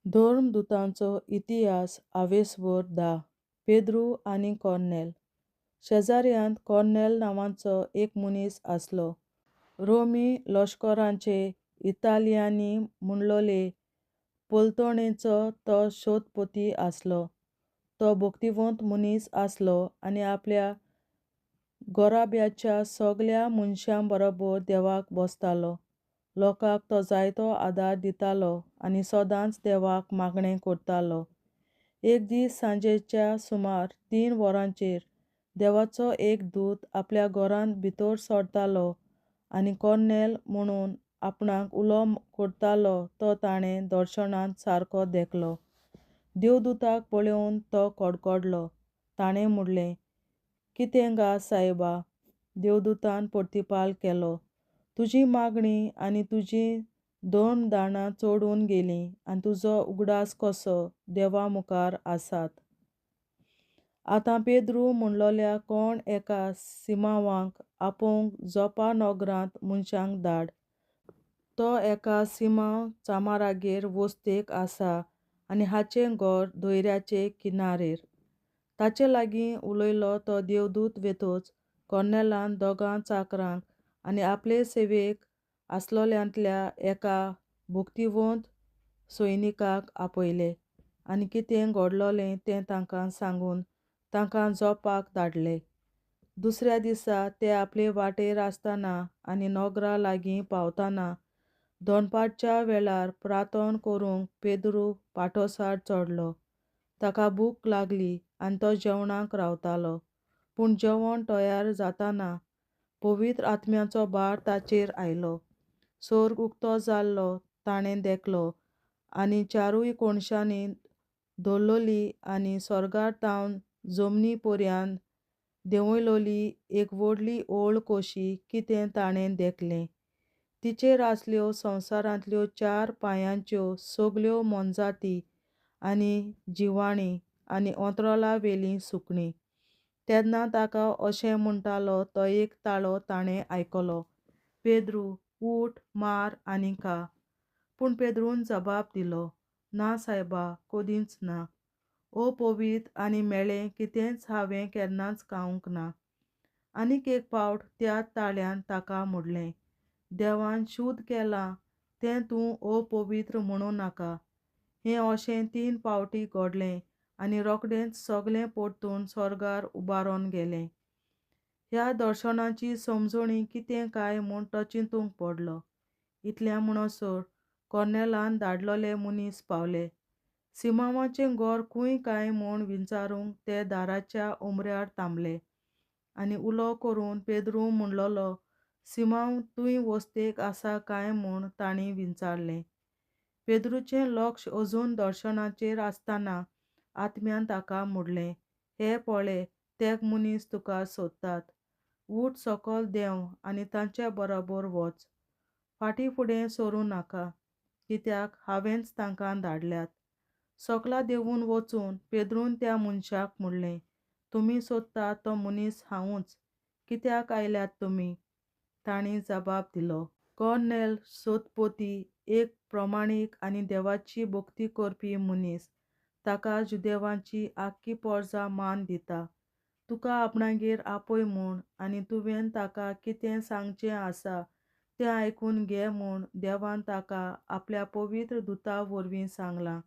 धर्मदूतांचो इतिहास आवेसवर 10. पेद्रू आनी Cornell. शेजाऱ्यांत Cornell नांवाचो एक मनीस आसलो. रोमी लश्कराचे इतालियांनी म्हणलोले पोलतणेचो तो शोधपोती आसलो. तो भक्तिवंत मनीस आसलो आनी आपल्या गोराब्याच्या सगळ्या मनशां बरोबर देवाक बसतालो. लोकांक तो जायतो आदार दितालो आनी सदांच देवाक मागणें करतालो. एक दीस सांजेच्या सुमार 3 वरांचेर देवाचो एक दूत आपल्या घरांत भितर सरतालो आनी कॉर्नेल म्हणून आपणाक उलो करतालो तो ताणें दर्शनांत सारको देखलो. देवदूताक पळोवन तो कडकडलो. ताणें म्हणलें, "कितें गा सायबा?" देवदूतान प्रतिपाल केलो, "तुजी मागणी आनी तुजीं 2 दाणां चोडून गेलीं आनी तुजो उगडास कसो देवा मुखार आसात. आतां पेद्रू म्हणलोल्या कोण एका सिमावांक आपोवंक जोप्पा नगरांत मनशांक धाड. तो एका सिमाव चामारागेर वस्तेक आसा आनी हाचें घर दर्याचे किनारेर." ताचे लागीं उलयलो तो देवदूत वेतोच कॉर्नेलान 2 चाकरांक आनी आपले सेवेक आसलोल्यांतल्या एका भक्तिवंत सैनिकाक आपयले आनी कितें घडलोलें तें तांकां सांगून तांकां जोप्पाक धाडलें. दुसऱ्या दिसा ते आपले वाटेर आसतना आनी नगरा लागीं पावतना दनपारच्या वेळार प्रार्थना करूंक पेद्रू फाटोसार चडलो. ताका भूक लागली आनी तो जेवणाक रावतालो. पूण जेवण तयार जातना पवित्र आत्म्याचो भार ताचेर आयलो. स्वर्ग उक्तो जाल्लो ताणें देखलो आनी 4 कोनशांनी दवरलोली आनी स्वर्गार तावन जमनी पर्यंत देंवयलोली एक व्हडली ओळ कशी कितें ताणें देखलें. तिचेर आसल्यो संवसारांतल्यो 4 पांयांच्यो सगळ्यो मोनजाती आनी जिवाणीं आनी अंतराळावेलीं सुकणीं. तेन्ना ताका अशें म्हणटालो तो एक ताळो ताणें आयकलो, "पेद्रू, उठ, मार आनी खा." पूण पेद्रून जबाब दिलो, "ना सायबा, कदींच ना. अपवित्र आनी मेळ्ळें कितेंच हांवें केन्नाच खावंक ना." आनीक एक फावट त्याच ताळ्यान ताका म्हणलें, "देवान शुद्ध केलां तें तूं अपवित्र म्हणूं नाका." हें अशें 3 फावटी घडलें आनी रोखडेंच सगळें परतून स्वर्गार उबारोन गेलें. ह्या दर्शनाची समजणी कितें काय म्हूण तो चिंतूंक पडलो. इतल्या म्हणसर कॉर्नेलान धाडलोले मनीस पावले. सिमावाचें घर खंय काय म्हूण विचारूंक ते दाराच्या उमऱ्यार थांबले आनी उलो करून पेद्रू म्हणलोलो सिमाव थंय वस्तेक आसा काय म्हूण तांणी विचारलें. पेद्रूचें लक्ष अजून दर्शनाचेर आसतना आत्म्यान ताका म्हणलें, "हे पळय, ते मनीस तुका सोदतात. उठ सकयल देंव आनी तांचे बरोबर वच. फाटीं फुडें सरूं नाका, कित्याक हांवेंच तांकां धाडल्यात." सकला देंवून वचून पेद्रून त्या मनशाक म्हणलें, "तुमी सोदतात तो मनीस हांवूच. कित्याक आयल्यात तुमी?" तांणी जबाब दिलो, "कॉर्नेल सोदपोती एक प्रमाणीक आनी देवाची भक्ती करपी मनीस. ताका जुदेवांची आख्खी प्रजा मान दिता. तुका आपणागेर आपय म्हूण आनी तुवें ताका कितें सांगचें आसा तें आयकून घे म्हूण देवान ताका आपल्या पवित्र दुता वरवीं सांगलां."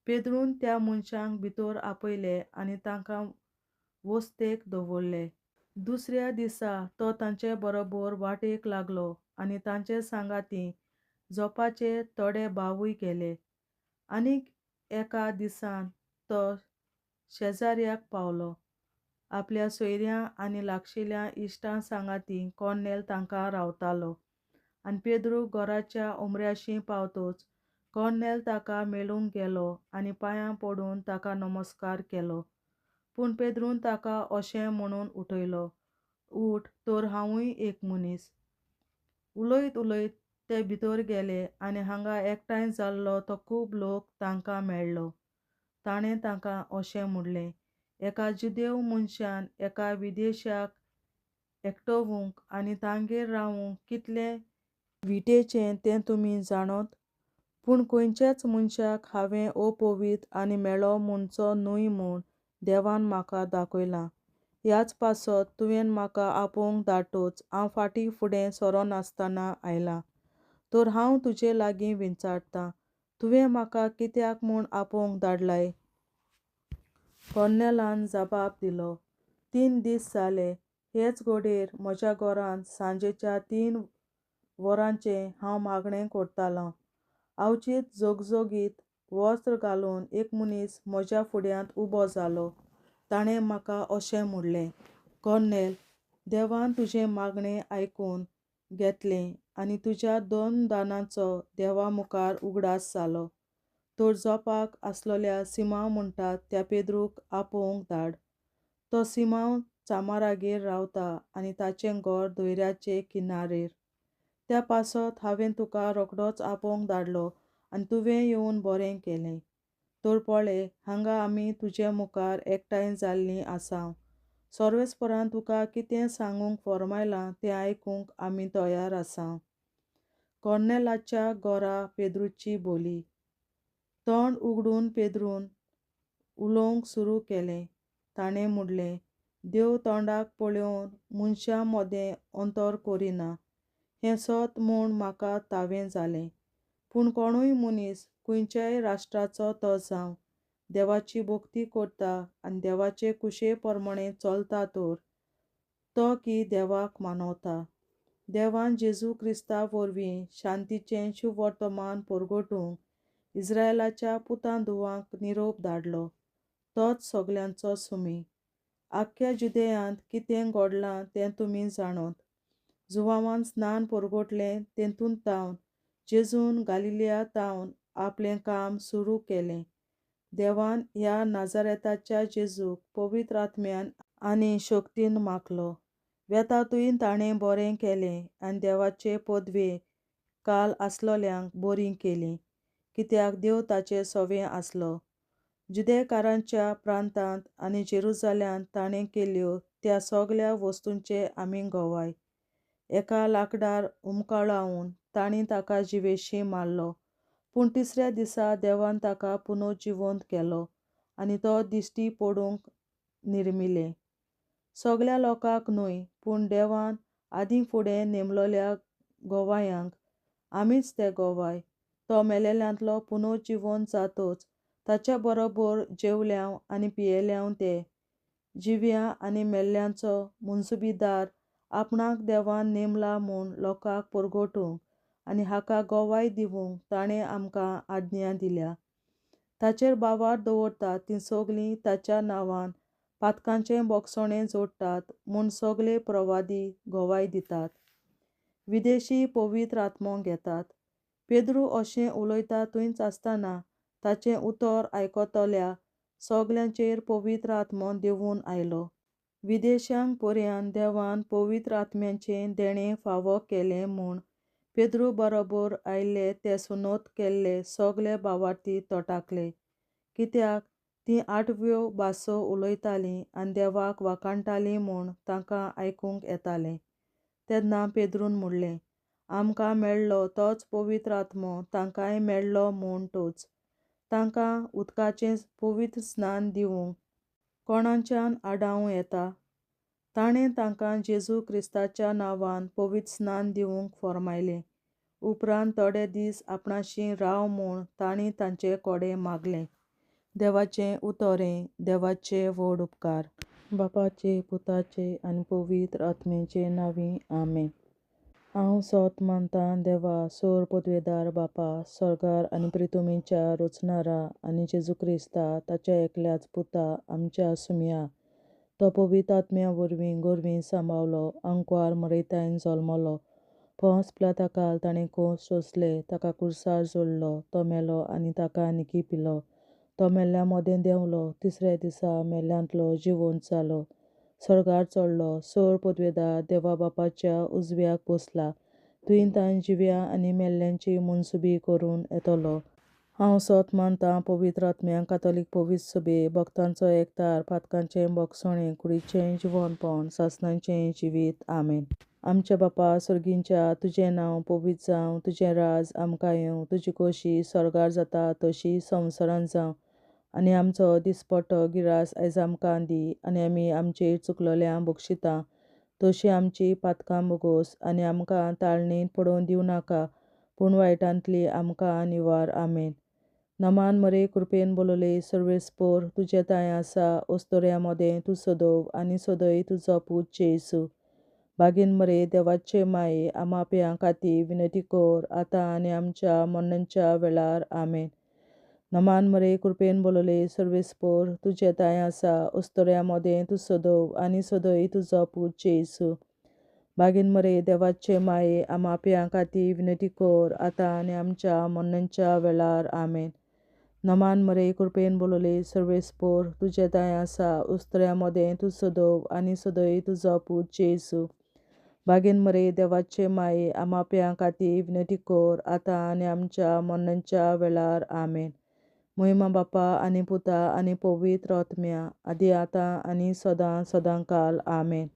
पेद्रून त्या मनशांक भितर आपयले आनी तांकां वस्तेक दवरले. दुसऱ्या दिसा तो तांचे बरोबर वाटेक लागलो आनी तांचे सांगाती जोप्पाचे थोडे भावूय गेले. आनीक एका दिसान तो शेजाऱ्याक पावलो. आपल्या सोयऱ्यां आनी लागशिल्ल्या इश्टां सांगाती कॉर्नेल तांकां रावतालो. आनी पेद्रू घराच्या उमऱ्याशी पावतच कॉर्नेल ताका मेळूंक गेलो आनी पांयां पडून ताका नमस्कार केलो. पूण पेद्रून ताका अशें म्हणून उठयलो, "उठ, तर हांवूय एक मनीस." उलयत उलयत ते भितर गेले आनी हांगा एकठांय जाल्लो तो खूब लोक तांकां मेळ्ळो. ताणें तांकां अशें म्हणलें, "एका जुदेव मनशान एका विदेशाक एकटवूंक आनी तांगेर रावूंक कितलें विटेचें तें तुमी जाणत. पूण खंयचेच मनशाक हांवें अपवित्र आनी मेलो म्हणचो न्हय म्हूण देवान म्हाका दाखयलां. ह्याच पासत तुवें म्हाका आपोवंक धाडटूच हांव फाटीं फुडें सरोनासतना आयलां. तर हांव तुजे लागीं विचारतां, तुवें म्हाका कित्याक म्हूण आपोवंक धाडलाय? कर्नेलान जबाब दिलो, 3 दीस जाले. हेच घडयेर म्हज्या घरांत सांजेच्या 3 वरांचें हांव मागणें करतालों. अवचीत जोगजोगीत वस्त्र घालून एक मनीस म्हज्या फुड्यांत उबो जालो. ताणें म्हाका अशें म्हणलें, कर्नेल, देवान तुजें मागणें आयकून घेतलें आनी तुज्या 2 दानांचो देवा मुखार उगडास जालो. तर जोपाक आसलोल्या सिमांव म्हणटात त्या पेद्रूक आपोवंक धाड. तो सिमांव चामारागेर रावता आनी ताचें घर दर्याचे किनारेर. त्या पासत हांवें तुका रोखडोच आपोवंक धाडलो आनी तुवें येवन बरें केलें. तर पळय, हांगा आमी तुजे मुखार एकठांय जाल्लीं आसात. सर्वेस्परान तुका कितें सांगूंक फरमायलां तें आयकूंक आमी तयार आसात. कर्नेलाच्या घरा पेद्रूची बोली. तोंड उगडून पेद्रून उलोवंक सुरू केलें. ताणें म्हणलें, देव तोंडाक पळोवन मनशां मदें अंतर करिना. हें सत म्हूण म्हाका तावें जालें. पूण कोणूय मनीस खंयच्याय राष्ट्राचो तो जावं, देवाची भोक्ती करता आनी देवाचे कुशे प्रमाणें चलता तर तो की देवाक मानवता. देवान जेजू क्रिस्ता वरवीं शांतीचें शुभ वर्तमान परगटूंक इस्रायेलाच्या पुतां धुवांक निरोप धाडलो. तोच सगल्यांचो सुमी. आख्ख्या जुदेयांत कितें घडलां तें तुमी जाणत. जुवांवान स्नान परगटलें तेतून तावन जेजून गालिलिया तावन आपलें काम सुरू केलें. देवान ह्या नाजारेताच्या जेजूक पवित्र आत्म्यान आनी शक्तीन माखलो. वेतातूय ताणें बरें केलें आनी देवाचे पदवेक काल आसलोल्यांक बरीं केलीं, कित्याक देव ताचे सोवें आसलो. जुदेकारांच्या प्रांतांत आनी जेरुसलेमांत ताणें केल्ल्यो त्या सगल्या वस्तूंचे आमी गवाय. एका लांकडार हुमकळावून तांणी ताका जिवेशीं मारलो. पूण तिसऱ्या दिसा देवान ताका पुनर्जिवंत केलो आनी तो दिश्टी पडूंक निर्मिलें. सगल्या लोकांक न्हय, पूण देवान आदीं फुडें नेमलोल्या गवायांक. आमीच ते गवाय. तो मेलेल्यांतलो पुनर्जिवंत जातच ताचे बरोबर जेवल्याव आनी पियेल्याव ते. जिव्या आनी मेल्ल्यांचो मुनसुबीदार आपणाक देवान नेमला म्हूण लोकांक परगटूंक आनी हाका गवाय दिवंक ताणें आमकां आज्ञा दिल्या. ताचेर बाबार दवरतात तीं सगलीं ताच्या नांवान पातकांचें बोगसणें जोडटात म्हूण सगले प्रवादी गवाय दितात. विदेशी पवित्र आत्मो घेतात. पेद्रू अशें उलयता थंयच आसतना ताचें उतर आयकतल्या सगल्यांचेर पवित्र आत्मो देंवून आयलो. विदेशांक पर्यंत देवान पवित्र आत्म्याचें देणें फावो केलें म्हूण पेद्रू बरोबर आयिल्ले ते सुनोत केल्ले सगले भावार्थी तोटाकले, कित्याक तीं 8व्यो भासो उलयतालीं आनी देवाक वाखाणटालीं म्हूण तांकां आयकूंक येतालें. तेन्ना पेद्रून म्हणलें, आमकां मेळ्ळो तोच पवित्र आत्मो तांकांय मेळ्ळो म्हणटच तांकां उदकाचें पवित्र स्नान दिवंक कोणाच्यान आडावं येता? ताणें तांकां जेजू क्रिस्ताच्या नांवान पवित्र स्नान दिवंक फरमायलें. उपरांत थोडे दीस आपणाशीं राव म्हूण तांणी तांचे कोडे मागले. देवाचें उतरें. देवाचे व्हड उपकार. बापाचे, पुताचे आनी पवित्र आत्म्याचे नांवीं आमेन. हांव सत मानतां देवा, सोर पदवेदार बापा, सर्गार आनी पृथ्वीच्या रचणारा आनी जेजू क्रिस्ता ताच्या एकल्याच पुता आमच्या सुम्या. तो पवित्र आत्म्या वरवीं गोरवीं सांबावलो, आंकवार मरयतायन जल्मलो. पोंस पिलाताकाल ताणें खूंस सोंसले, ताका क्रुसार जोडलो, तो मेलो आनी ताका निकी पिलो. तो मेल्ल्या मदें देंवलो, तिसऱ्या दिसा मेल्ल्यांतलो जिवंत जालो, सर्गार चडलो, सोर पदवेदार देवा बापाच्या उजव्याक बसला. थंय तांय जिव्या आनी मेल्ल्यांची मनसुबी करूंक येतलो. हांव सोत मानतां पवित्र आत्म्यांक कातोलीक पवित्र सभे भक्तांचो एकठार पातकांचें भोगसणें कुडीचें जिवनपण सासणाचें जिवीत आमेन. आमच्या बापा सर्गींच्या तुजें नांव पवित्र जावं, तुजें राज आमकां येवं, तुजी खोशी स्वर्गार जाता तशी संवसारांत जावं. आनी आमचो दिसपट्टो गिरास आयज आमकां दी. आनी आमी आमचेर चुकलोल्यांक बक्षिता तशी आमची पातकां बोगोस. आनी आमकां ताळणेंत पडोवन दिवं नाका, पूण वायटांतली आमकां निवार आमेन. नमान मरे कृपेन बोलोले सर्वेस्पोर तुजे ताय आसा, ओस्तोऱ्या मोदें तूं सोदोव आनी सोदय तुजो पूत जेसू. बागीन मरे देवाचे माये आमाप्यां खातीर विनंती कोर, आतां आनी आमच्या मरणाच्या वेळार आमेन. नमान मरे कृपेन बोलोले सर्वेस्पोर तुजे ताय आसा, ओस्तोऱ्या मोदें तूं सोदोव आनी सोदय तुजो पूत जेसू. बागीन मरे देवाचे माये आमाप्यां खातीर विनंती कोर, आतां आनी आमच्या मरणाच्या वेळार आमेन. नमान मरे कृपेन बोलोले सर्वेस्पोर तुजे ताय आसा, ओस्तोऱ्या मोदें तूं सोदोव आनी सोदय तुजो पूत जेसू. बागीन मरे देवाचे माये आमाप्यां खातीर विनंती कोर, आतां आनी आमच्या मरणाच्या वेळार आमेन. महिमा बापा आनी पुता आनी पवित्र आत्म्या, आदी आतां आनी सदां सदांकाल आमेन.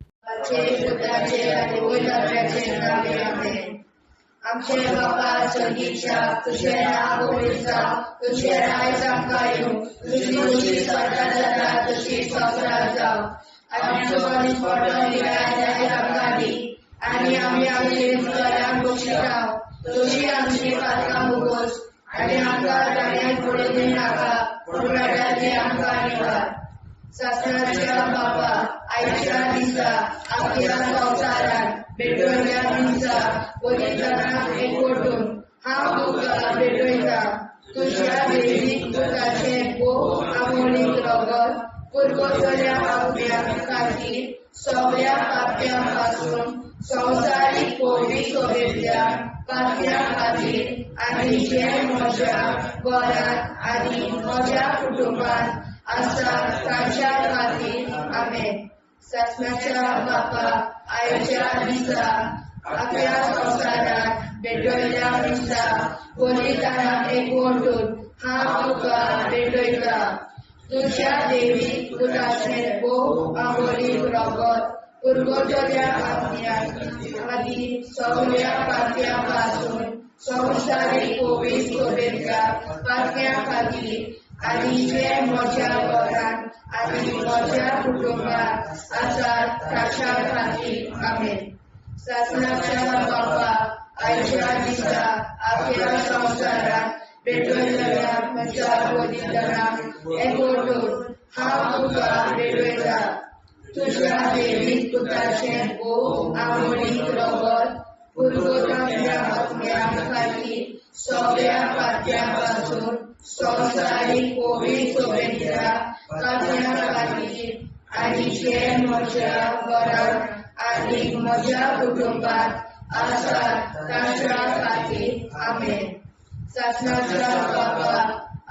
आमचे बापा सर्गीच्या तुझे नाव पवित्र जावं, तुझे राज आमकां येवं, तुजी खोशी स्वर्गार जाता तशी संवसारांत जावं. आनी आमचो दिसपट्टो गिरास आयज आमकां दी. आनी आमी आमचेर चुकलोल्यांक बक्षिता तशी आमची पातकां बोगोस. आनी आमकां ताळणेंत पडोवन दिवं नाका, पूण वायटांतली आमकां निवार. सासणाच्या बापा आयच्या दिसा आख्या संवसारांत भेटोयल्या दिसा पवित्रांक एकवटून हांव तुका भेटयता. तुज्या दैवीक पुताचें भोव आमोणीक रगत पुरगोसल्या आत्म्या खातीर सगळ्या पाप्यां पासून संवसारीक पवित्र सोबेतल्या पाप्यां खातीर आनी जे म्हज्या घरांत आनी म्हज्या कुटुंबांत आसा तांच्या खातीर आमेन. सासणाच्या बापा आयच्या दिसा आख्या संवसारांत भेटोयल्या दिसा पवित्रांक एकवटून हांव तुका भेटयता. तुज्या दैवीक पुताचें भोव आमोणीक रगत पुरगोसल्या आत्म्या खातीर सगळ्या पाप्यां पासून संवसारीक पवित्र सोबेतल्या पाप्यां खातीर आनी जे म्हज्या घरांत आनी म्हज्या कुटुंबांत आसात तांच्या खातीर आमेन. सासणाच्या बापा आयच्या दिसा आख्या संवसारांत भेटोयल्या म्हज्या पवित्रांक एकवटून हांव तुका भेटयता. तुज्या दैवीक पुताचें भोव आमोणीक रगत पुरगोसल्या आत्म्या खातीर सगळ्या पाप्यां पासून संवसारीक पवित्र सोबेतल्या पाप्यां खातीर आनी जे म्हज्या घरांत आनी म्हज्या कुटुंबांत आसात तांच्या खातीर आमेन. सासणाच्या बापा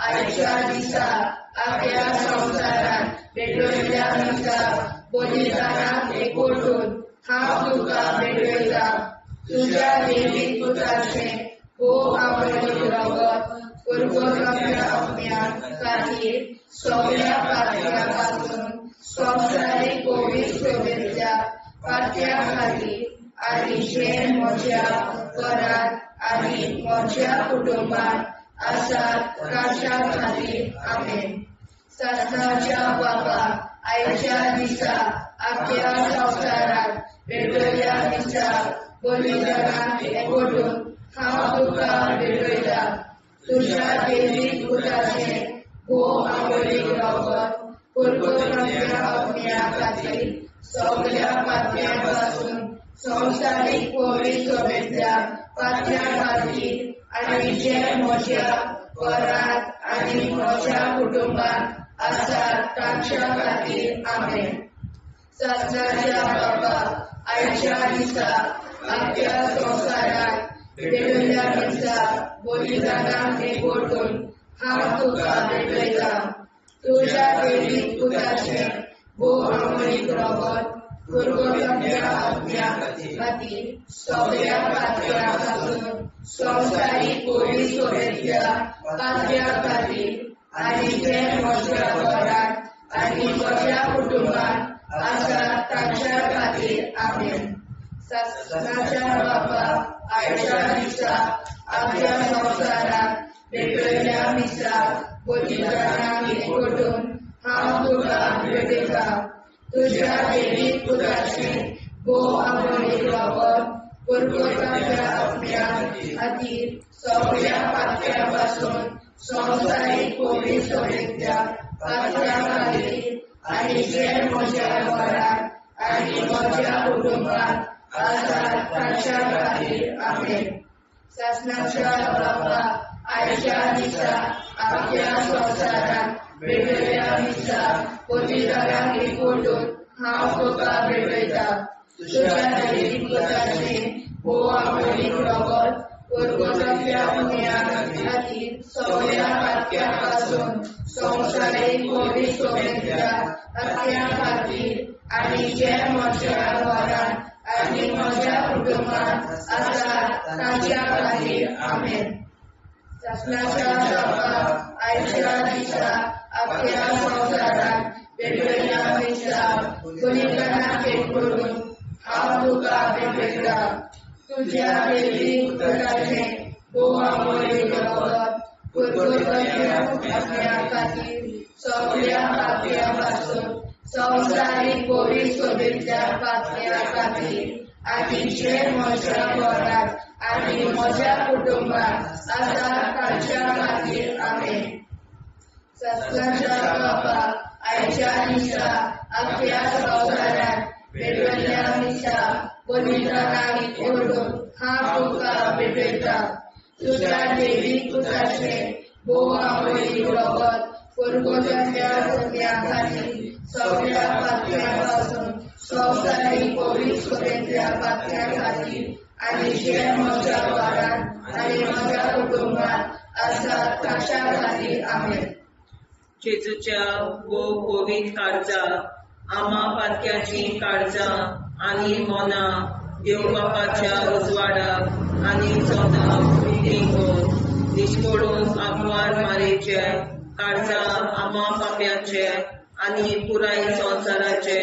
आयच्या दिसा आख्या संवसारांत भेटोयल्या दिसा पवित्रांक एकवटून हांव तुका भेटयता. तुज्या दैवीक पुताचें भोव आमोणीक रगत पुरगोसल्या आत्म्या खातीर सगळ्या पाप्यां पासून संवसारीक पवित्र सोबेतल्या पाप्यां खातीर आनी जे म्हज्या घरांत आनी म्हज्या कुटुंबांत आसात तांच्या खातीर आमेन. सासणाच्या बापा आयच्या दिसा आख्या संवसारांत भेटोयल्या दिसा पवित्रांक एकवटून हांव तुका भेटयता. तुज्या दैवीक पुताचें भोव आमोणीक रगत पुरगोसल्या आत्म्या खातीर सगळ्या पाप्यां पासून संवसारीक पवित्र सोबेतल्या पाप्यां खातीर आनी जे म्हज्या घरांत आनी म्हज्या कुटुंबांत आसात तांच्या खातीर आमेन. सासणाच्या बापा आयच्या दिसा आख्या संवसारांत भेटोयल्या दिसा पवित्रांक एकवटून हांव तुका भेटयता. तुज्या दैवीक पुताचें भोव आमोणीक रगत पुरगोटल्या आज्ञा खातीर सगळ्या पातळ्यांपासून संवसारीक कोविड सोबेतल्या पातळ्या खातीर आनी जे म्हज्या घरांत आनी म्हज्या कुटुंबांत आसा तांच्या खातीर आमेन. शासनाच्या बापा आयच्या दिसा आपल्या संवसाराक भेटयल्या मिसाक बलिदानाक एकवटून हांव तुका भेटयता. तुज्या देवीक पुताचें भोव आमोणीक लागून पुरगोटल्या आज्ञा खातीर सगळ्या पातळ्यां पासून संवसारीक कोविड सोबेतल्या पातळ्या खातीर आनी जे म्हज्या घरांत आनी म्हज्या कुटुंबांत आसात तांच्या खातीर आमेन. शासनाच्या बापा आयच्या दिसा आपल्या संवसाराक भेटयल्या मिसाक बलिदानाक एकवटून हांव तुका भेटयता. तुज्या देवीक पुताचें भोव आमोणीक लागून पुरगोटल्या आज्ञा खातीर सगळ्या पातळ्यां पासून संवसारीक कोविड सोबेतल्या पातळ्या खातीर आनी जे म्हज्या घरांत आनी म्हज्या कुटुंबांत आसात तांच्या खातीर आमेन. शासनाच्या बापा आयच्या दिसा आपल्या संवसाराक भेटयल्या मिसाक बलिदानाक एकवटून हांव तुका भेटयता. तुज्या देवीक पुताचें भोव आमोणीक लागून पुरगोटल्या आज्ञा खातीर सगळ्या पातळ्यां पासून संवसारीक कोविड सोबेतल्या पातळ्या खातीर आनी जे म्हज्या घरांत आनी म्हज्या कुटुंबांत आसात तांच्या खातीर आमेन. शासनाच्या बापा आयच्या दिसा आपल्या संवसाराक भेटयल्या मिसाक बलिदानाक एकवटून हांव तुका भेटयता. तुज्या देवीक पुताचें भोव आमोणीक लागून पुरगोटल्या आज्ञा खातीर सगळ्या पातळ्यां पासून संवसारीक कोविड सोबेतल्या पातळ्या खातीर आनी जे म्हज्या घरांत आनी म्हज्या कुटुंबांत आसात तांच्या खातीर आमेन. जेजूच्या भोव कोविड काळजा आमा पातक्याची काळजां आनी मोना देव बापाच्या उजवाडाक आनी सदांच उक्तींक निश्कोडून आग्वाद मारेचे काळजा आमा पाप्याचे आनी पुराय संवसाराचे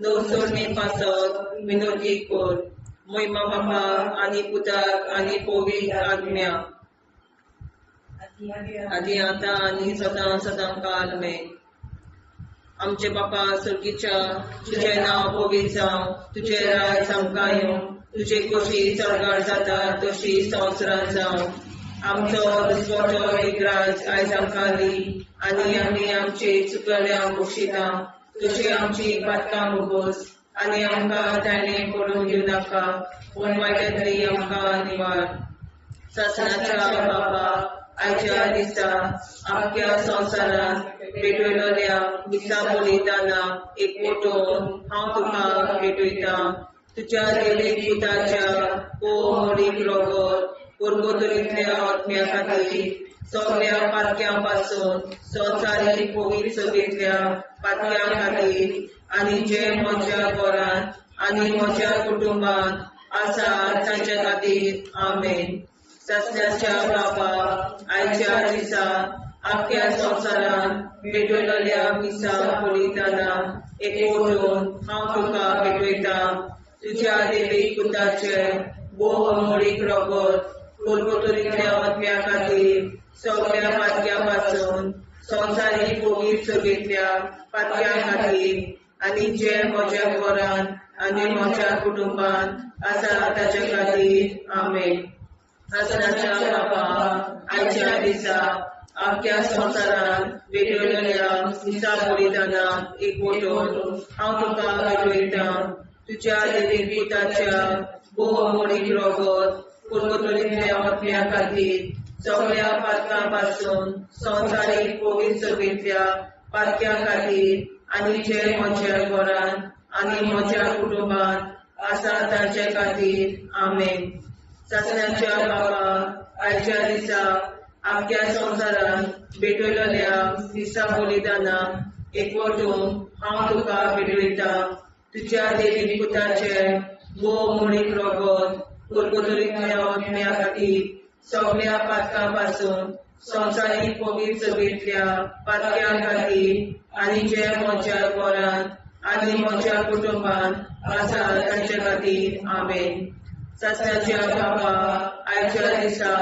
नवसोरणे पासत विनोदी कोर. महिमा बापा आनी पुताक आनी पवित्र आज्ञा आदी आतां आनी सदां सदां काल आमेन. आमचे बापा सर्गीच्या तुझे नांव पवित्र जावं, तुझे राज आमकां येवं, तुझे कशी चडगाड जाता तशी संवसारांत जावं. आमचो दिसवटो विग्राज आयज आमकां दी आनी आमी आमचे चुकल्यांक बक्षिता. तुजी आमची बातकां मुगोस आनी आमकां ताणें पडून दिवं नाका, पूण वायटांतली आमकां निवार. शासनाच्या बापा आयच्या दिसा आख्या संवसारांत भेटयलोल्या मिसा बलिदानाक एकवटून हांव तुका भेटयता. तुज्या देवीक पुताच्या मोडीक लागून पुरगोटल्या आज्ञा खातीर सगळ्या पातक्यां पासून संवसारीक कोविड सोबेतल्या पातक्या खातीर आनी जे म्हज्या घरांत आनी म्हज्या कुटुंबांत आसात तांच्या खातीर आमेन. शासनाच्या बापा आयच्या दिसा आख्या संवसारांत भेटयलोल्या मिसा बलिदानाक एकवटून हांव तुका भेटयता. तुज्या देवीक पुताचे भोव मोडीक लागून पुरगोटल्या आज्ञा खातीर सगळ्या पातक्यां पासून संवसारीक कोविड सोबेतल्या पातक्या खातीर आनी जे म्हज्या घरांत आनी म्हज्या कुटुंबांत आसा ताचे खातीर आमेन. शासनाच्या बापा आयच्या दिसा आख्या संवसारांत भेटयलोल्या मिसा बलिदानाक एकवटून हांव तुका भेटयता. तुज्या देवीक पुताच्या भोव मोडीक लागून पुरगोटल्या आज्ञा खातीर सगळ्या पातकां पासून संवसारीक कोविड सोबेतल्या पातक्या खातीर आनी जे म्हज्या घरांत आनी म्हज्या कुटुंबांत आसा तांचे खातीर आमेन. शासनाच्या बापा आयच्या दिसा आख्या संवसारांत भेटयलोल्या मिसा बलिदानाक एकवटून हांव तुका भेटयता. तुझ्या देवी पुताचे वो म्हणीक रगत कुरकुरीतल्या ओतम्या खातीर सगळ्या पातकां संवसारीक पवित्र सभेंतल्या पातक्यां खातीर आनी जे म्हज्या घरांत आनी म्हज्या कुटुंबांत आसा तांचे खातीर आमेन. सत्याच्या बाबा आयच्या दिसा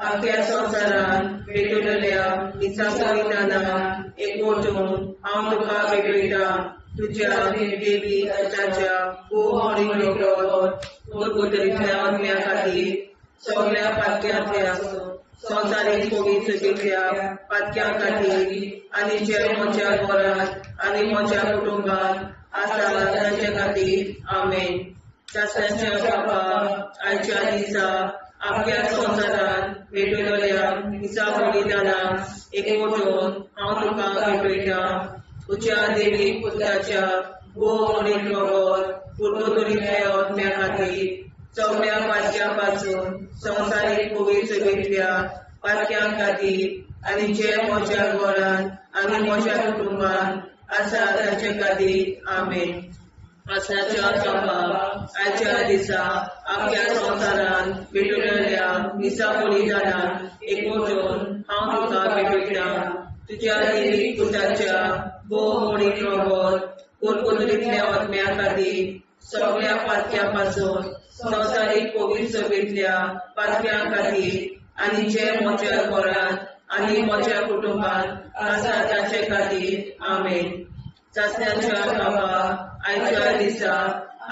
आख्या संवसारान भेटलेल्या दिसा बलिदानां एकवटून हांव तुका भेटयता. तुझ्या देवी पुताच्या वो म्हणीक रगत कुरकुरीतल्या ओतम्या खातीर सगळ्या पातक्यांतल्या संवसारीक पवित्र सभेंतल्या पातक्यां खातीर आनी जे म्हज्या घरांत आनी म्हज्या कुटुंबांत आसा तांचे खातीर आमेन. सत्याच्या बाबा आयच्या दिसा आख्या संवसारान भेटलेल्या दिसा बलिदानां एकवटून हांव तुका भेटयता. तुझ्या देवी पुताच्या वो म्हणीक रगत कुरकुरीतल्या ओतम्या खातीर सगळ्या पातक्यां संवसारीक पवित्र सभेंतल्या पातक्यां खातीर आनी जे म्हज्या घरांत आनी म्हज्या कुटुंबांत आसा तांचे खातीर आमेन. सत्याच्या बाबा आयच्या दिसा आख्या संवसारान भेटलेल्या दिसा बलिदानां एकवटून हांव तुका भेटयता. तुझ्या देवी पुताच्या वो म्हणीक रगत कुरकुरीतल्या ओतम्या खातीर सगळ्या पातक्यां संवसारीक पवित्र सभेंतल्या पातक्यां खातीर आनी जे म्हज्या घरांत आनी म्हज्या कुटुंबांत आसा तांचे खातीर आमेन. सत्याच्या बाबा आयच्या दिसा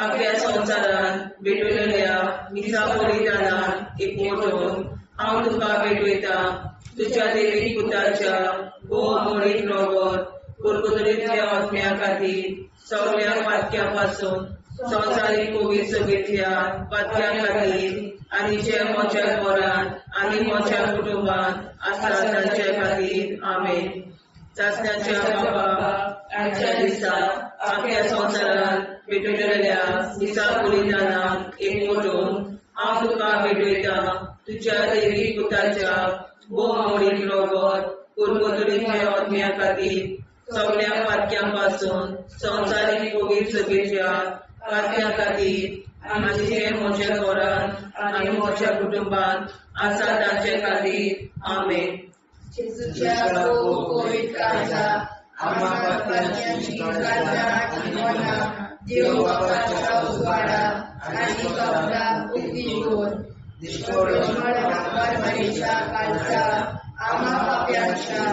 आख्या संवसारान भेटलेल्या दिसा बलिदानां एकवटून हांव तुका भेटयता. तुझ्या देवी पुताच्या वो म्हणीक रगत कुरकुरीतल्या ओतम्या खातीर सगळ्या पातक्यां संवसारीक पवित्र सभेंतल्या पातक्यां खातीर आनी जे म्हज्या घरांत आनी म्हज्या कुटुंबांत आसा तांचे खातीर आमेन. सत्याच्या बाबा आयच्या दिसा आख्या संवसारान भेटलेल्या दिसा बलिदानां एकवटून हांव तुका भेटयता. तुझ्या देवी पुताच्या वो म्हणीक रगत कुरकुरीतल्या ओतम्या खातीर सगळ्या पातक्यां संवसारीक पवित्र सभेंतल्या पातक्यां खातीर आनी जे म्हज्या घरांत आनी म्हज्या कुटुंबांत आसा तांचे खातीर आमेन. जेजूच्या पवित्र काळजा आम्हा पातक्यांची काळजा आनी मना देव बापाच्या उजवाडा आनी कबरां उक्ती कर. परमेच्या काळजा आम्हा पाप्यांच्या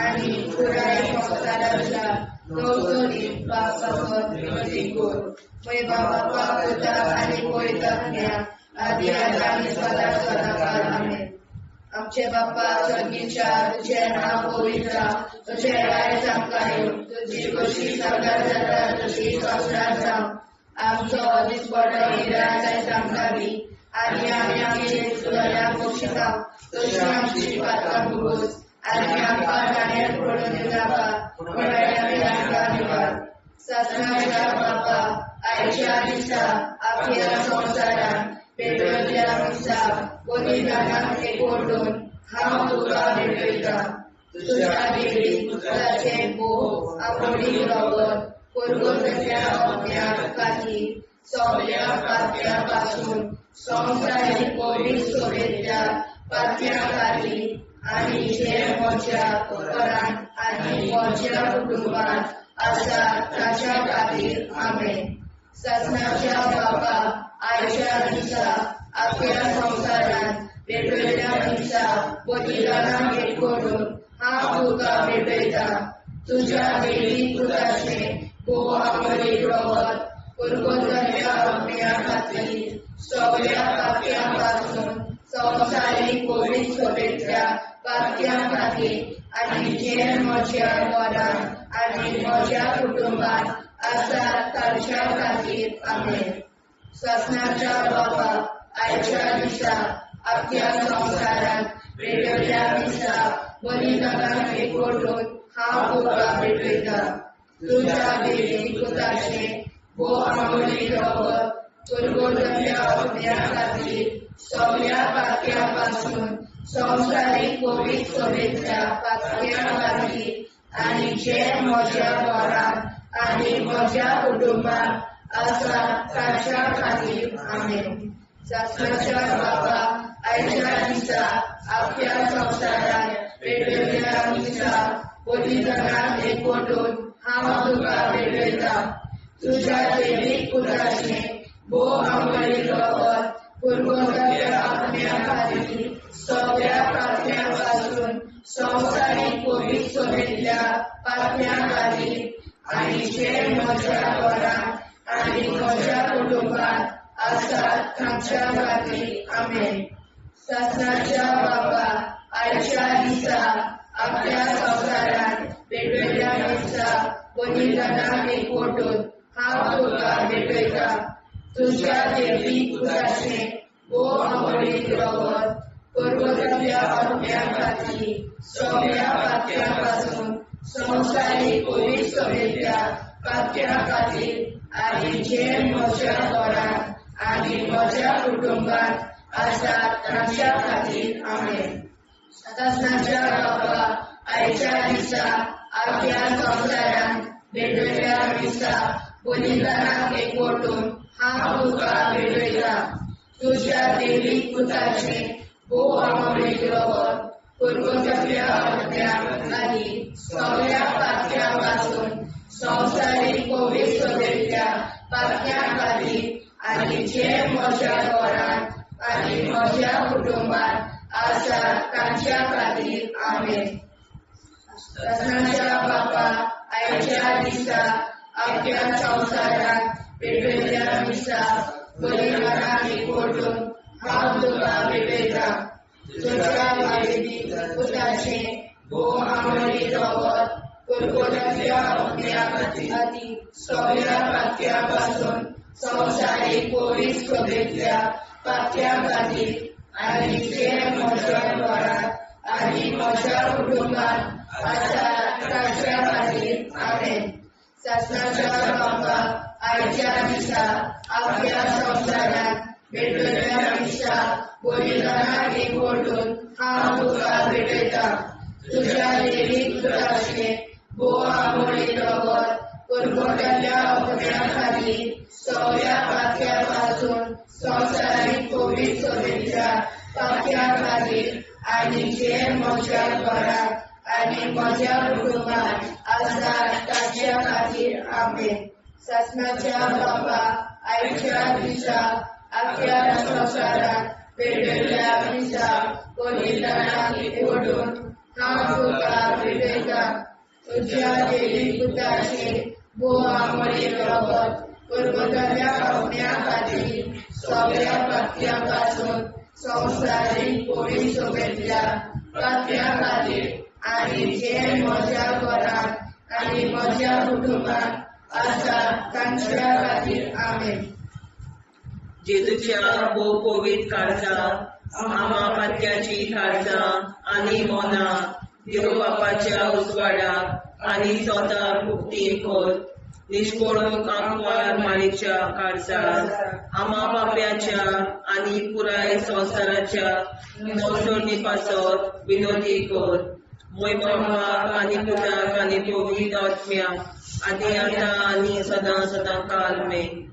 आनी पुराय संवसाराच्या नवसरीत पापावर विनंती कर. पळय बाबा पुता आनी पवित्रात्म्या आदी आनी सदा सदाकाळ आमेन. आमचे बापा स्वर्गीच्या तुझें नांव पवित्र तुझें राय आमकां येवं. तुजी कशी सगळ्यां जाता तशी संवसारांत जावं. आमचो दिसपडो हिराय आयज आमकां दी आनी आमी आमचे चुकल्यांक बक्षिता तशी आमची पातकां भोगोस आनी आमकां गाडयेंत पडून दिनाका पूण आमी आमकां निवार. सत्याच्या बापा आयच्या दिसा आख्या संवसारान भेटलेल्या दिसा बलिदानां एकवटून हांव तुका भेटयता. तुझ्या देवी पुताचे वो म्हणीक रगत कुरकुरीतल्या ओतम्या खातीर सगळ्या पातक्यां संवसारीक पवित्र सभेंतल्या पातक्यां खातीर आनी जे म्हज्या घरांत आनी म्हज्या कुटुंबांत आसा तांच्या खातीर आमेन. सत्याच्या बापा आयच्या दिसा आख्या संवसारान भेटलेल्या दिसा बलिदानां एकवटून हांव तुका भेटयता. तुझ्या देवी पुताचे वो म्हणीक रगत कुरकुरीतल्या ओतम्या खातीर सगळ्या पातक्यां संवसारीक पवित्र सभेंतल्या पातक्यां खातीर आनी जे म्हज्या घरांत आनी म्हज्या कुटुंबांत आसा तांच्या खातीर आमेन. सत्याच्या बापा आयच्या दिसा आख्या संवसारान भेटलेल्या दिसा बलिदानां एकवटून हांव तुका भेटयता. तुझ्या देवी पुताचे वो म्हणीक रगत कुरकुरीतल्या ओतम्या खातीर सगळ्या पातक्यां संवसारीक पवित्र सभेंतल्या पातक्यां खातीर आनी जे म्हज्या घरांत आनी म्हज्या कुटुंबांत आसा ताच्या खातीर आमेन. शासनाच्या बाबा आयच्या दिसा आख्या संवसारात पेटयल्ल्या दिसा बलिदानाक एकवटून हांव तुका भेटयता. तुज्या दैवीक पुताचें भोव आंबळी रगत पुरगोट्या आपल्या खातीर सगळ्या पापण्यां पासून संवसारीक पवित्र सभेंतल्या पापण्यां खातीर आनी जे म्हज्या घरांत आनी म्हज्या कुटुंबांत आसात तांच्या खातीर आमेन. शासनाच्या बाबा आयच्या दिसा आपल्या संवसारात पेटयल्ल्या दिसा बलिदानाक एकवटून हांव तुका भेटयता. तुज्या दैवीक पुताचें भोव आंबळी रगत पुरगोट्या आपल्या खातीर सगळ्या पापण्यां पासून संवसारीक पवित्र सभेंतल्या पापण्यां खातीर आनी जे म्हज्या घरांत आनी म्हज्या कुटुंबांत आसात तांच्या खातीर आमेन. शासनाच्या बाबा आयच्या दिसा आपल्या संवसारात भेटयल्ल्या दिसा बलिदानाक एकवटून हांव तुका भेटयता. तुज्या दैवीक पुताचें भोव आंबळी रगत पुरगोट्या आपल्या खातीर सगळ्या पापण्यां पासून संवसारीक पवित्र सभेंतल्या पापण्यां खातीर आनी जे म्हज्या घरांत आनी म्हज्या कुटुंबांत आसात तांच्या खातीर आमेन. शासनाच्या बाबा आयच्या दिसा आपल्या संवसारात पेटयल्ल्या दिसा बलिदानाक एकवटून हांव तुका भेटयता. तुज्या दैवीक पुताचें भोव आंबळी रगत पुरगोट्या आपल्या खातीर सगळ्या पापण्यां पासून संवसारीक पवित्र सभेंतल्या पापण्यां खातीर आनी जे म्हज्या घरांत आनी म्हज्या कुटुंबांत आसात तांच्या खातीर आमेन. शासनाच्या बाबा आयच्या दिसा आपल्या संवसारात पेटयल्ल्या दिसा बलिदानाक एकवटून हांव तुका भेटयता. तुज्या दैवीक पुताचें भोव आंबळी रगत पुरगोट्या आपल्या खातीर सगळ्या पापण्यां पासून संवसारीक पवित्र सभेंतल्या पापण्यां खातीर आनी जे म्हज्या घरांत आनी म्हज्या कुटुंबांत आसात तांच्या खातीर आमेन. शासनाच्या बाबा आयच्या दिसा आपल्या संवसारात पेटयल्ल्या दिसा बलिदानाक एकवटून हांव तुका भेटयता. तुज्या दैवीक पुताचें भोव आंबळी रगत पुरगोट्या आपल्या खातीर सगळ्या पापण्यां पासून संवसारीक पवित्र सभेंतल्या पापण्यां खातीर आनी जे म्हज्या घरांत आनी म्हज्या कुटुंबांत आसात तांच्या खातीर आमेन. जेजूच्या भोव पवित्र काळजां आमा पात्याची काळजां आनी मोना देव बापाच्या उजवाडाक आनी स्वता मुक्ती खोल निष्पळूंक आंकवार माळेच्या काळजां आमा बाप्याच्या आनी पुराय संवसाराच्या संसोडणी पासत विनोदी कोर. मोय बापाक आनी पुताक आनी पवित्र आत्म्याक आदी आतां आनी सदां सदां काल मेन.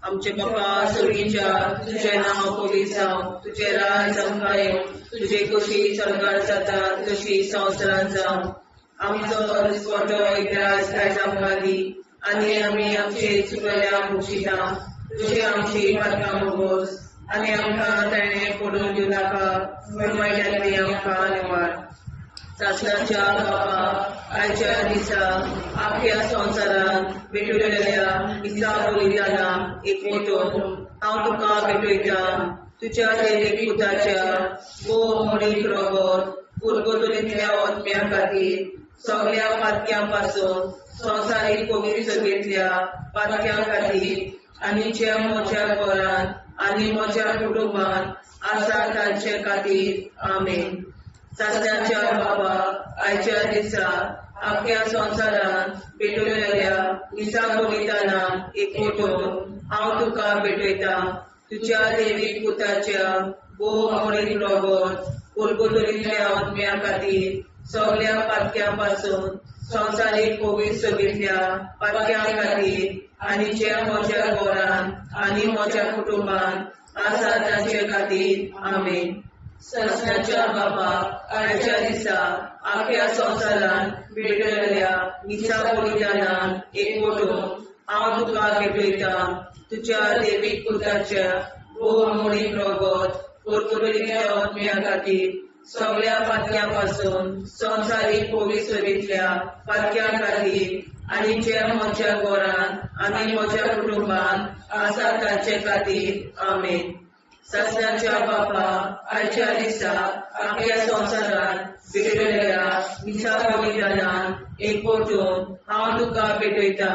आमचे बापा सर्गीच्या तुझे नांव पवित्र जावं, तुझे राज आमकां येवं, तुझे कशी सरकार जाता तशी संवसारांत जावं. आमचो अर्जवटो एकदांच आयज आमकां दी आनी आमी आमचे चुकल्यांक बक्षिता. तुझे आमची पातकां भोगोस आनी आमकां ताणें पडून दिवं नाका, वायट्यांतली आमकां निवाड. शासनाच्या बाबा आयच्या दिसा आख्या संवसारात भेटयल्ल्या दिसा बलिदानाक एकवटून हांव तुका भेटयता. तुज्या दैवीक पुताच्या भोव आंबळी रगत पुरगोट्या आपल्या खातीर सगळ्या पापण्यां पासून संवसारीक पवित्र सभेंतल्या पापण्यां खातीर आनी जे म्हज्या घरांत आनी म्हज्या कुटुंबांत आसा तांचे खातीर आमेन. शासनाच्या बाबा आयच्या दिसा आख्या संवसारात पेटयल्ल्या दिसा बलिदानाक एकवटून हांव तुका भेटयता. तुज्या दैवीक पुताच्या भोव आंबळी रगत पुरगोट्या आपल्या खातीर सगळ्या पापण्यां पासून संवसारीक कोवीड सगळींतल्या पातक्यां खातीर आनी जे म्हज्या घरान आनी म्हज्या कुटुंबान आसा तांचे खातीर आमेन. सस्नाच्या बापाक आयच्या दिसा आख्या संवसारान भेटलेल्या मिसा बलिदानान एकवटून हांव तुका भेटयता तुज्या देवीक पुताच्या बहुमोलीक रगत परतुलेल्या आत्म्या खातीर सगळ्या पातक्यां पासून संवसारीक कोवीड सगळींतल्या पातक्यां खातीर आनी जे म्हज्या घरान आनी म्हज्या कुटुंबान आसा तांचे खातीर आमेन. सस्नाच्या बापा आयच्या दिसा आख्या संवसारान भेटलेल्या मिसा बलिदानान एकवटून हांव तुका भेटयता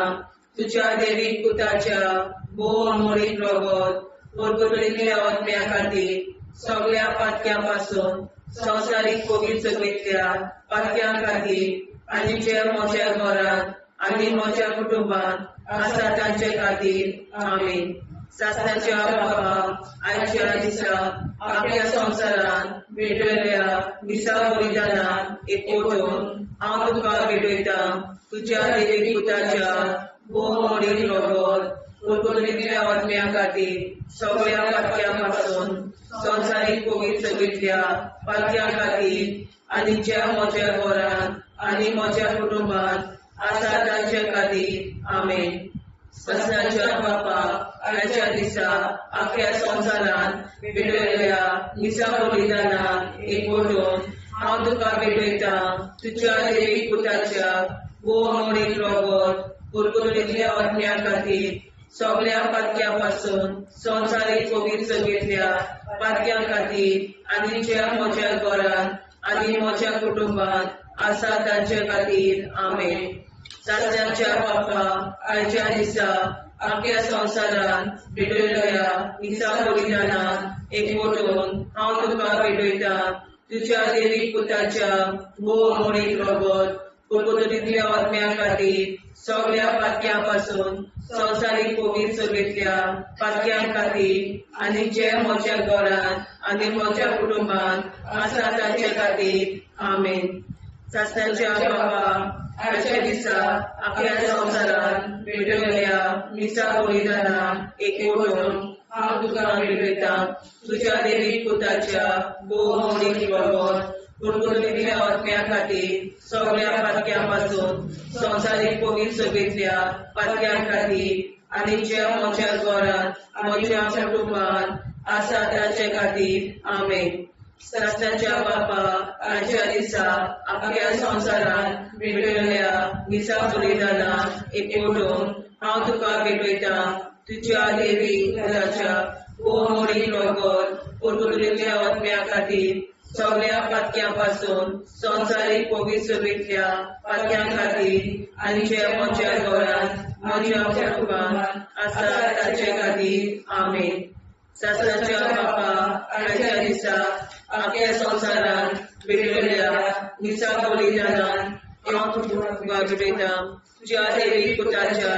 तुज्या देवीक पुताच्या बहुमोलीक रगत परतुलेल्या आत्म्या खातीर सगळ्या पातक्यां पासून संवसारीक कोवीड सगळींतल्या पातक्यां खातीर आनी जे म्हज्या घरान आनी म्हज्या कुटुंबान आसा तांचे खातीर आमेन. सस्नाच्या बापा आयच्या दिसा आख्या संवसारान भेटलेल्या मिसा बलिदानान एकवटून हांव तुका भेटयता तुज्या देवीक पुताच्या बहुमोलीक रगत परतुलेल्या आत्म्या खातीर सगळ्या पातक्यां पासून संवसारीक कोवीड सगळींतल्या पातक्यां खातीर आनी जे म्हज्या घरान आनी म्हज्या कुटुंबान आसा तांचे खातीर आमेन. सस्नाच्या बापा आयच्या दिसा आख्या संवसारान भेटलेल्या मिसा बलिदानान एकवटून हांव तुका भेटयता तुज्या देवीक पुताच्या बहुमोलीक रगत परतुलेल्या आत्म्या खातीर सगळ्या पातक्यां पासून संवसारीक कोवीड सगळींतल्या पातक्यां खातीर आनी जे म्हज्या घरान आनी म्हज्या कुटुंबान आसा तांचे खातीर आमेन. सस्नाच्या बापा आयच्या दिसा आख्या संवसारान भेटलेल्या मिसा बलिदानान एकवटून हांव तुका भेटयता तुज्या देवीक पुताच्या बहुमोलीक रगत परतुलेल्या आत्म्या खातीर सगळ्या पातक्यां पासून संवसारीक कोवीड सगळींतल्या पातक्यां खातीर आनी जे म्हज्या घरान आनी म्हज्या कुटुंबान आसा तांचे खातीर आमेन. सस्नाच्या बापा आयच्या दिसा आख्या संवसारान भेटलेल्या मिसा बलिदानान एकवटून हांव तुका भेटयता तुज्या देवीक पुताच्या बहुमोलीक रगत परतुलेल्या आत्म्या खातीर सगळ्या पातक्यां पासून संवसारीक कोवीड सगळींतल्या पातक्यां खातीर आनी जे म्हज्या घरान म्हज्या कुटुंबान आसा तांचे खातीर आमेन. सस्नाच्या बापा आयच्या दिसा आख्या संवसारान भेटलेल्या मिसा बलिदानान एकवटून हांव तुका भेटयता तुज्या देवीक पुताच्या बहुमोलीक रगत परतुलेल्या आत्म्या खातीर सगळ्या पातक्यां पासून संवसारीक कोवीड सगळींतल्या पातक्यां खातीर आनी जे म्हज्या घरान म्हज्या कुटुंबान आसा तांचे खातीर आमेन. सस्नाच्या बापा आयच्या दिसा आख्या संवसारान भेटलेल्या मिसा बलिदानान हांव तुका भेटयता तुज्या देवीक पुताच्या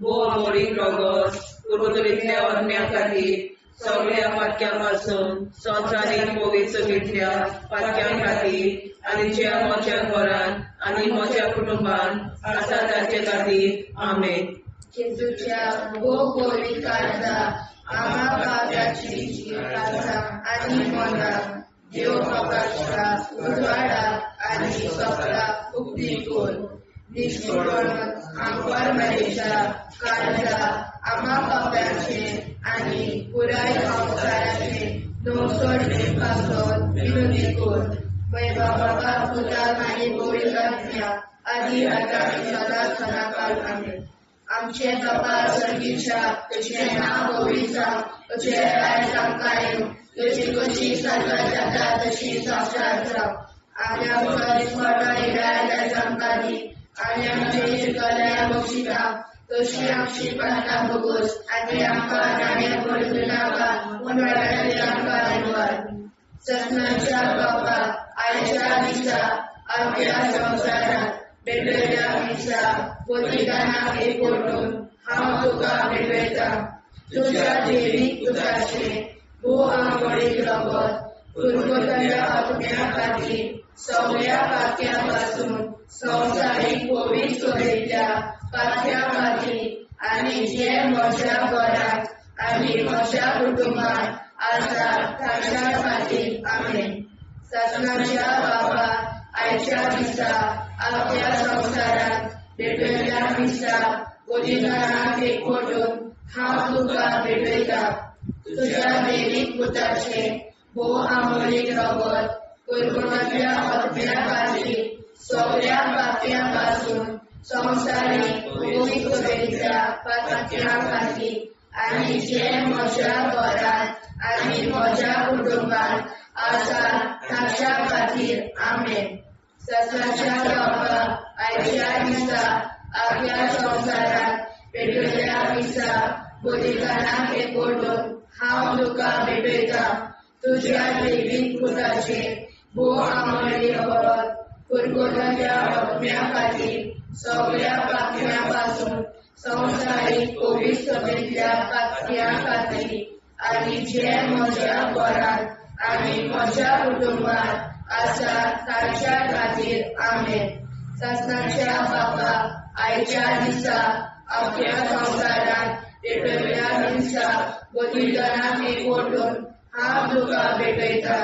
बहुमोलीक रगत परतुलेल्या आत्म्या खातीर सगळ्या पातक्यां पासून संवसारीक कोवीड सगळींतल्या पातक्यां खातीर आनी जे म्हज्या घरान आनी म्हज्या कुटुंबान आसा तांचे खातीर आमेन. जेजूच्या कोवीड काळाचा आम्हा पापाची आसा आनी मना देव बापाच्या उजवाडा आनी सपना उक्ती कोर निष्ठुरण आमकां मेळच्या काळाचा आम्हा पापाचे आनी पुराय संवसाराचे नवसोडणे पासून विनोदी कोर बाबा पुताक आनी गोविंदाच्या आदी आता सदांच सदांकाळ आमेन. आमचे बाबा सर्गीच्या तुझे नाव गोविंदा तुझे राय आमकां तुझी कशी साजरा जाता तशी साक्षात जाव. आनी आमकां दिसपडटा राय आमकां दी आनी आमचे शिकल्या बक्षिता तशी आमची प्रार्थना बघूस आनी आमकां नाण्या पडूं नाका पूण वाटायले आमकां धन्यवाद. सस्नाच्या बापा आयच्या दिसा आमच्या संवसारात भेटलेल्या मिसा बलिदानाक एकवटून हांव तुका भेटयता तुज्या देवीक पुताचे बहुमोलीक रगत परतुलेल्या आत्म्या खातीर सगळ्या पातक्यां पासून संवसारीक पवित्र सभेच्या पातळ्या खातीर आनी जे म्हज्या घरांत आनी म्हज्या कुटुंबांत आसा ताच्या खातीर आमेन. ससनाच्या बाबा, आयच्या दिसा आपल्या संवसारांत भेटयल्या दिसा बलिदानाक एकवटून हांव तुका भेटयता. तुज्या दैवीक पुताचे भोव आमोलीक रगत कुरकुरांतल्या आत्म्या खातीर सगळ्या पापयां पासून संवसारीक पवित्र सभेच्या पातळ्या खातीर आनी जे म्हज्या घरांत आनी म्हज्या कुटुंबांत आसा ताच्या खातीर आमेन. ससनाच्या बाबा, आयच्या दिसा आपल्या संवसारांत भेटयल्या दिसा बलिदानाक एकवटून हांव तुका भेटयता. तुज्या दैवीक पुताचे भोव आमोली रगत कुरकुरांतल्या आत्म्या खातीर सगळ्या पापयां पासून संवसारीक पवित्र सभेच्या पातळ्या खातीर आनी जे म्हज्या घरांत आनी म्हज्या कुटुंबांत आसा ताच्या खातीर आमेन. ससनाच्या बाबा, आयच्या दिसा आपल्या संवसारांत भेटयल्या दिसा बलिदानाक एकवटून हांव तुका भेटयता.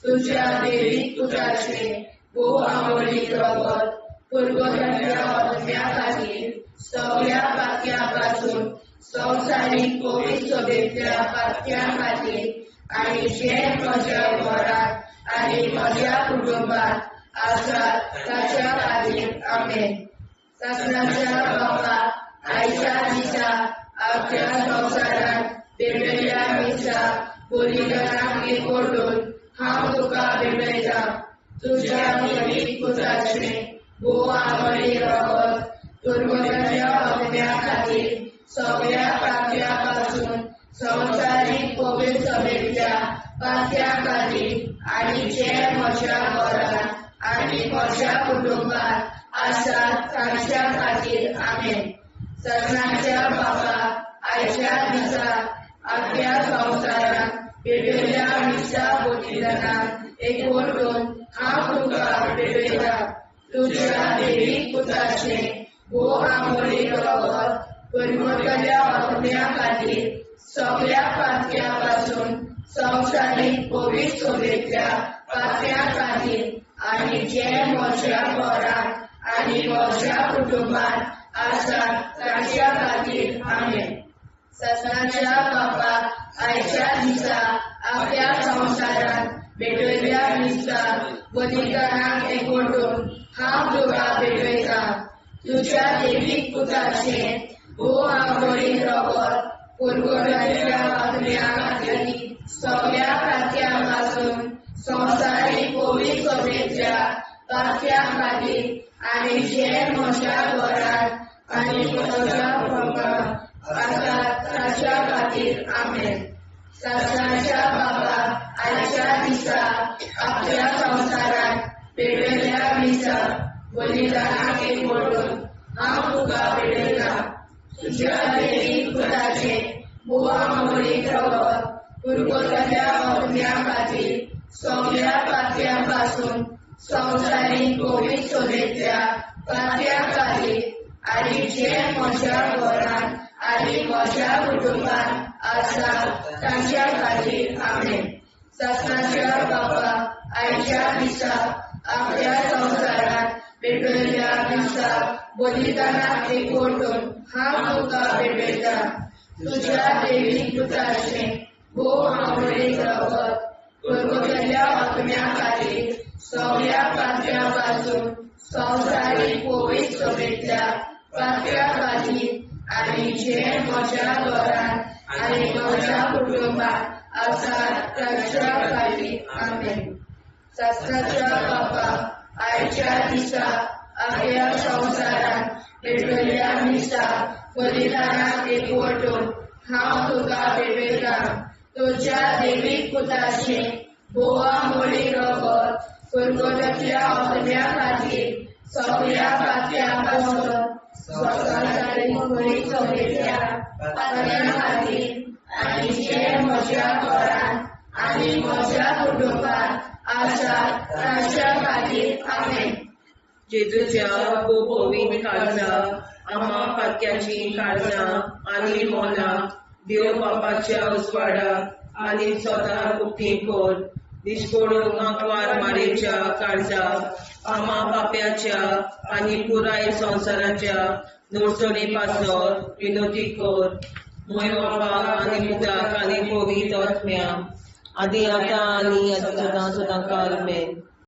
तुज्या दैवीक पुताचे भोव आमोलीक रगत कुरकुरांतल्या आत्म्या खातीर सगळ्या पापयां पासून संवसारीक पवित्र सभेच्या पातळ्या खातीर आनी जे म्हज्या घरांत आनी म्हज्या कुटुंबांत आसा ताच्या खातीर आमेन. ससनाच्या बाबा, आयच्या दिसा आपल्या संवसारांत भेटयल्या दिसा बलिदानाक एकवटून हांव तुका भेटयता. तुज्या दैवीक पुताचे भोव आमोली रगत कुरकुरांतल्या आत्म्या खातीर सगळ्या पापयां पासून संवसारीक पवित्र सभेच्या पातळ्या खातीर आनी जे म्हज्या घरांत आनी म्हज्या कुटुंबांत आसा ताच्या खातीर आमेन. ससनाच्या बाबा, आयच्या दिसा आपल्या संवसारांत भेटयल्या दिसा बलिदानाक एकवटून हांव तुका भेटयता. तुज्या दैवीक पुताचे भोव आमोली रगत कुरकुरांतल्या आत्म्या खातीर सगळ्या पापयां पासून संवसारीक पवित्र सभेच्या पातळ्या खातीर आनी जे म्हज्या घरांत आनी म्हज्या कुटुंबांत आसा ताच्या खातीर आमेन. ससनाच्या बाबा, आयच्या दिसा आपल्या संवसारांत भेटयल्या दिसा बलिदानाक एकवटून हांव तुका भेटयता. तुज्या दैवीक पुताचे भोव आमोली रगत कुरकुरांतल्या आत्म्या खातीर सगळ्या पापयां पासून संवसारीक पवित्र सभेच्या पातळ्या खातीर आनी जे म्हज्या घरांत आनी म्हज्या कुटुंबांत आसा ताच्या खातीर आमेन. ससनाच्या बाबा, आयच्या दिसा आपल्या संवसारांत भेटयल्या दिसा बलिदानाक एकवटून हांव तुका भेटयता. तुज्या दैवीक पुताचे भोव आमोली रगत कुरकुरांतल्या आत्म्या खातीर सगळ्या पापयां पासून संवसारीक पवित्र सभेच्या पातळ्या खातीर आनी जे म्हज्या घरांत आनी म्हज्या कुटुंबांत आसा ताच्या खातीर आमेन. ससनाच्या बाबा, आयच्या दिसा आपल्या संवसारांत भेटयल्या दिसा बलिदानाक एकवटून हांव तुका भेटयता. तुज्या दैवीक पुताचे भोव आमोली रगत कुरकुरांतल्या आत्म्या खातीर सगळ्या पापयां पासून संवसारीक पवित्र सभेच्या पातळ्या खातीर आनी जे म्हज्या घरांत आनी म्हज्या कुटुंबांत आसा ताच्या खातीर आमेन. ससनाच्या बाबा, आयच्या दिसा आपल्या संवसारांत भेटयल्या दिसा बलिदानाक एकवटून हांव तुका भेटयता. तुज्या दैवीक पुताचे भोव आमोली रगत कुरकुरांतल्या आत्म्या खातीर सगळ्या पापयां पासून संवसारीक पवित्र सभेच्या पातळ्या खातीर आनी जे म्हज्या घरांत आनी म्हज्या कुटुंबांत आसा ताच्या खातीर आमेन. जेजूच्या पवित्र काळजा आम्हा पातक्याची काळजा आनी मोना देव बापाच्या उजवाडाक आनी स्वता कुटी कोर दिसपडून आंकवार मारेच्या काळजा आम्हा पाप्याच्या आनी पुराय संवसाराच्या नोडसणी पासर विनोदी कोर मोय बापाक आनी पुताक आनी पवित्र आत्म्या आदी आतां आनी सदां सदां काल मेन